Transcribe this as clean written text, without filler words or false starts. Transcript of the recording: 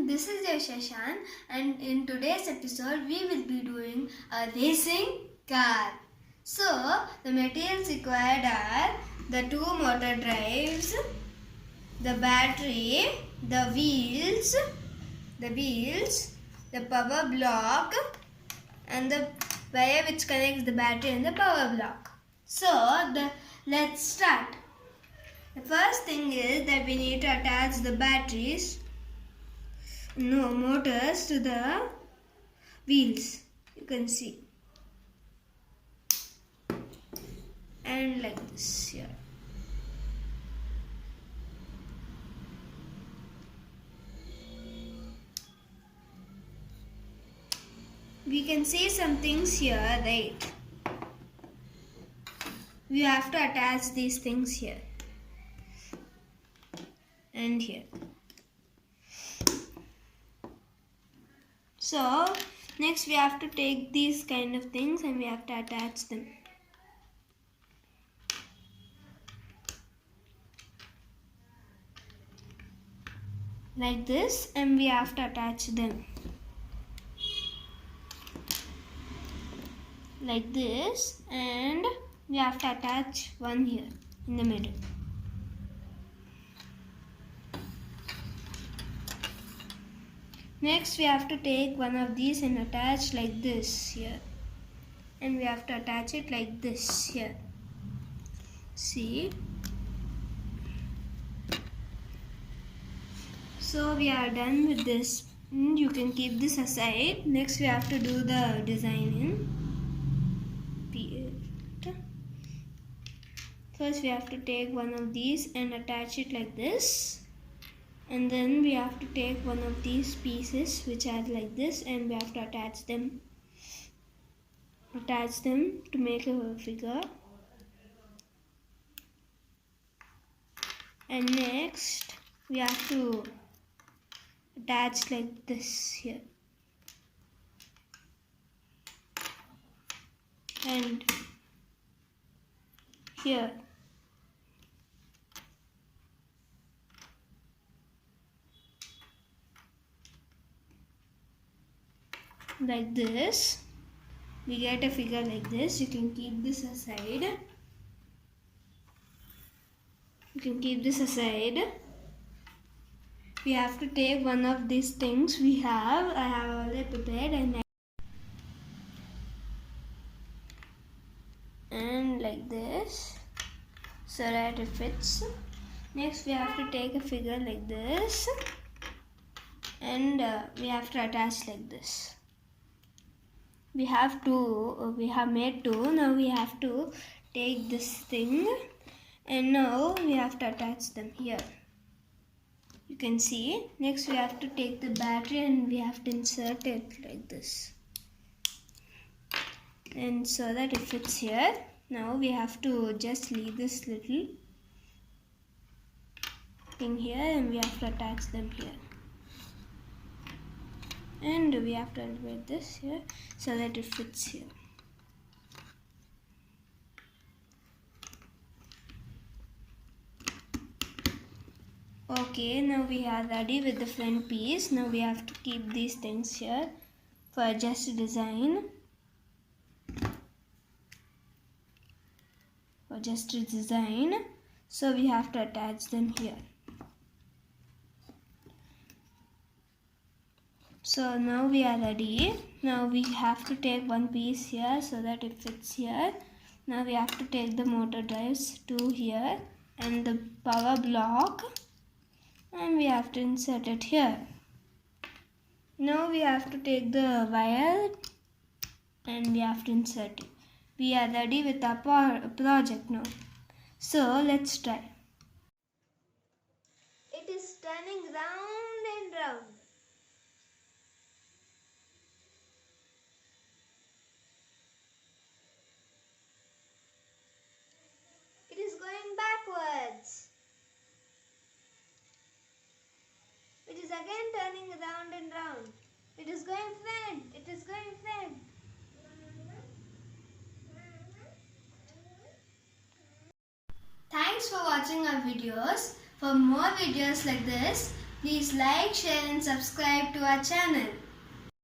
everyone, this is your Shashan, and in today's episode we will be doing a racing car. So the materials required are the two motor drives, the battery, the wheels, the power block and the wire which connects the battery and the power block. So let's start. The first thing is that we need to attach the motors to the wheels. You can see. And like this here. We can see some things here, right? We have to attach these things here and here. So next we have to take these kind of things and we have to attach them. Like this, and we have to attach them. Like this, and we have to attach one here in the middle. Next we have to take one of these and attach like this here, and we have to attach it like this here. See? So we are done with this. You can keep this aside. Next we have to do the designing. First we have to take one of these and attach it like this, and then we have to take one of these pieces which are like this and we have to attach them to make a figure. And next we have to attach like this here, and here. Like this, we get a figure like this. You can keep this aside. We have to take one of these things I have already prepared, and like this, so that it fits. Next we have to take a figure like this, and we have to attach like this. We have made two. Now we have to take this thing, and now we have to attach them here. You can see. Next we have to take the battery and we have to insert it like this, and so that it fits here. Now we have to just leave this little thing here and we have to attach them here. And we have to elevate this here so that it fits here. Okay, now we are ready with the front piece. Now we have to keep these things here for just design. So we have to attach them here. So now we are ready. Now we have to take one piece here so that it fits here. Now we have to take the motor drives to here and the power block, and we have to insert it here. Now we have to take the wire and we have to insert it. We are ready with our project now. So let's try. It is turning round and round. It is going backwards. It is again turning round and round. It is going front. Thanks for watching our videos. For more videos like this, Please like, share and subscribe to our channel.